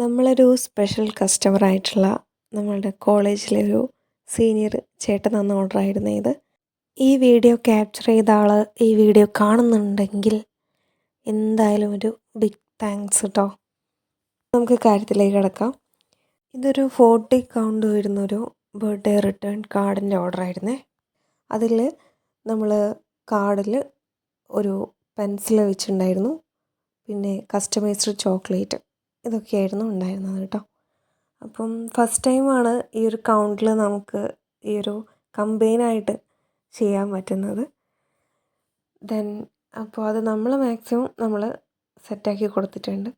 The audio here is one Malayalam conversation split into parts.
നമ്മളൊരു സ്പെഷ്യൽ കസ്റ്റമറായിട്ടുള്ള നമ്മളുടെ കോളേജിലെ ഒരു സീനിയർ ചേട്ടൻ തന്ന ഓർഡറായിരുന്നു ഇത്. ഈ വീഡിയോ ക്യാപ്ചർ ചെയ്ത ആൾ ഈ വീഡിയോ കാണുന്നുണ്ടെങ്കിൽ എന്തായാലും ഒരു ബിഗ് താങ്ക്സ് കേട്ടോ. നമുക്ക് കാര്യത്തിലേക്ക് കിടക്കാം. ഇതൊരു 40 കൗണ്ട് വരുന്നൊരു ബർത്ത്ഡേ റിട്ടേൺ കാർഡിൻ്റെ ഓർഡറായിരുന്നേ. അതിൽ നമ്മൾ കാർഡിൽ ഒരു പെൻസിൽ വെച്ചിട്ടുണ്ടായിരുന്നു, പിന്നെ കസ്റ്റമൈസ്ഡ് ചോക്ലേറ്റ്, ഇതൊക്കെയായിരുന്നു ഉണ്ടായിരുന്നത് കേട്ടോ. അപ്പം ഫസ്റ്റ് ടൈമാണ് ഈ ഒരു കൗണ്ടിൽ നമുക്ക് ഈ ഒരു കമ്പൈനായിട്ട് ചെയ്യാൻ പറ്റുന്നത്. അപ്പോൾ അത് നമ്മൾ മാക്സിമം സെറ്റാക്കി കൊടുത്തിട്ടുണ്ട്.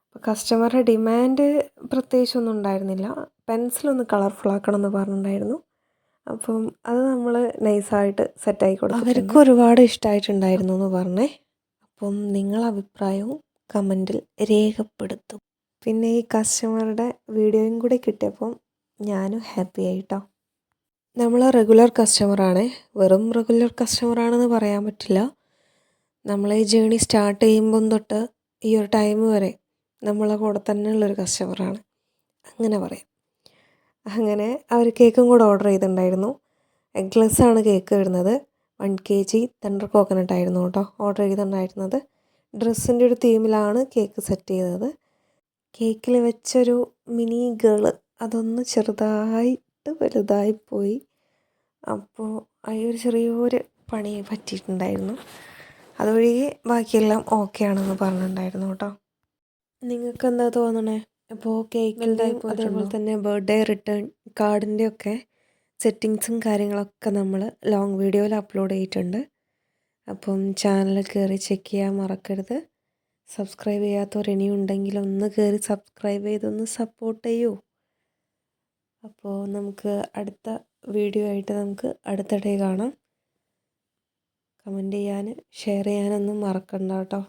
അപ്പോൾ കസ്റ്റമറുടെ ഡിമാൻഡ് പ്രത്യേകിച്ചൊന്നും ഉണ്ടായിരുന്നില്ല. പെൻസിലൊന്ന് കളർഫുൾ ആക്കണം എന്ന് പറഞ്ഞിട്ടുണ്ടായിരുന്നു. അപ്പം അത് നമ്മൾ നൈസായിട്ട് സെറ്റാക്കി കൊടുത്തു. അവർക്ക് ഒരുപാട് ഇഷ്ടമായിട്ടുണ്ടായിരുന്നു എന്ന് പറഞ്ഞേ. അപ്പം നിങ്ങളുടെ അഭിപ്രായവും കമൻറ്റിൽ രേഖപ്പെടുത്തും. പിന്നെ ഈ കസ്റ്റമറുടെ വീഡിയോയും കൂടി കിട്ടിയപ്പം ഞാനും ഹാപ്പി ആയിട്ടോ. നമ്മൾ റെഗുലർ കസ്റ്റമറാണ്, വെറും റെഗുലർ കസ്റ്റമറാണെന്ന് പറയാൻ പറ്റില്ല. നമ്മൾ ഈ ജേണി സ്റ്റാർട്ട് ചെയ്യുമ്പം തൊട്ട് ഈ ഒരു ടൈം വരെ നമ്മളെ കൂടെ തന്നെയുള്ളൊരു കസ്റ്റമറാണ്, അങ്ങനെ പറയാം. അങ്ങനെ അവർ കേക്കും കൂടെ ഓർഡർ ചെയ്തിട്ടുണ്ടായിരുന്നു. എഗ്ലെസ് ആണ് കേക്ക് വരുന്നത്. 1 kg തണ്ടർ കോക്കനട്ട് ആയിരുന്നു കേട്ടോ ഓർഡർ ചെയ്തിട്ടുണ്ടായിരുന്നത്. ഡ്രസ്സിൻ്റെ ഒരു തീമിലാണ് കേക്ക് സെറ്റ് ചെയ്തത്. കേക്കിൽ വെച്ചൊരു മിനി ഗേള് അതൊന്ന് ചെറുതായിട്ട് വലുതായിപ്പോയി. അപ്പോൾ ഒരു ചെറിയൊരു പണി പറ്റിയിട്ടുണ്ടായിരുന്നു. അതുവഴിയെ ബാക്കിയെല്ലാം ഓക്കെ ആണെന്ന് പറഞ്ഞിട്ടുണ്ടായിരുന്നു കേട്ടോ. നിങ്ങൾക്ക് എന്താ തോന്നണേ? അപ്പോൾ കേക്കിൻ്റെയും അതേപോലെ തന്നെ ബർത്ത്ഡേ റിട്ടേൺ കാർഡിൻ്റെ ഒക്കെ സെറ്റിങ്സും കാര്യങ്ങളൊക്കെ നമ്മൾ ലോങ് വീഡിയോയിൽ അപ്ലോഡ് ചെയ്തിട്ടുണ്ട്. അപ്പം ചാനൽ കയറി ചെക്ക് ചെയ്യാൻ മറക്കരുത്. സബ്സ്ക്രൈബ് ചെയ്യാത്തവർ ഇനിയും ഉണ്ടെങ്കിൽ ഒന്ന് കയറി സബ്സ്ക്രൈബ് ചെയ്തൊന്ന് സപ്പോർട്ട് ചെയ്യൂ. അപ്പോൾ നമുക്ക് അടുത്ത വീഡിയോ ആയിട്ട് നമുക്ക് അടുത്തിടെ കാണാം. കമൻറ്റ് ചെയ്യാൻ ഷെയർ ചെയ്യാനൊന്നും മറക്കണ്ട കേട്ടോ.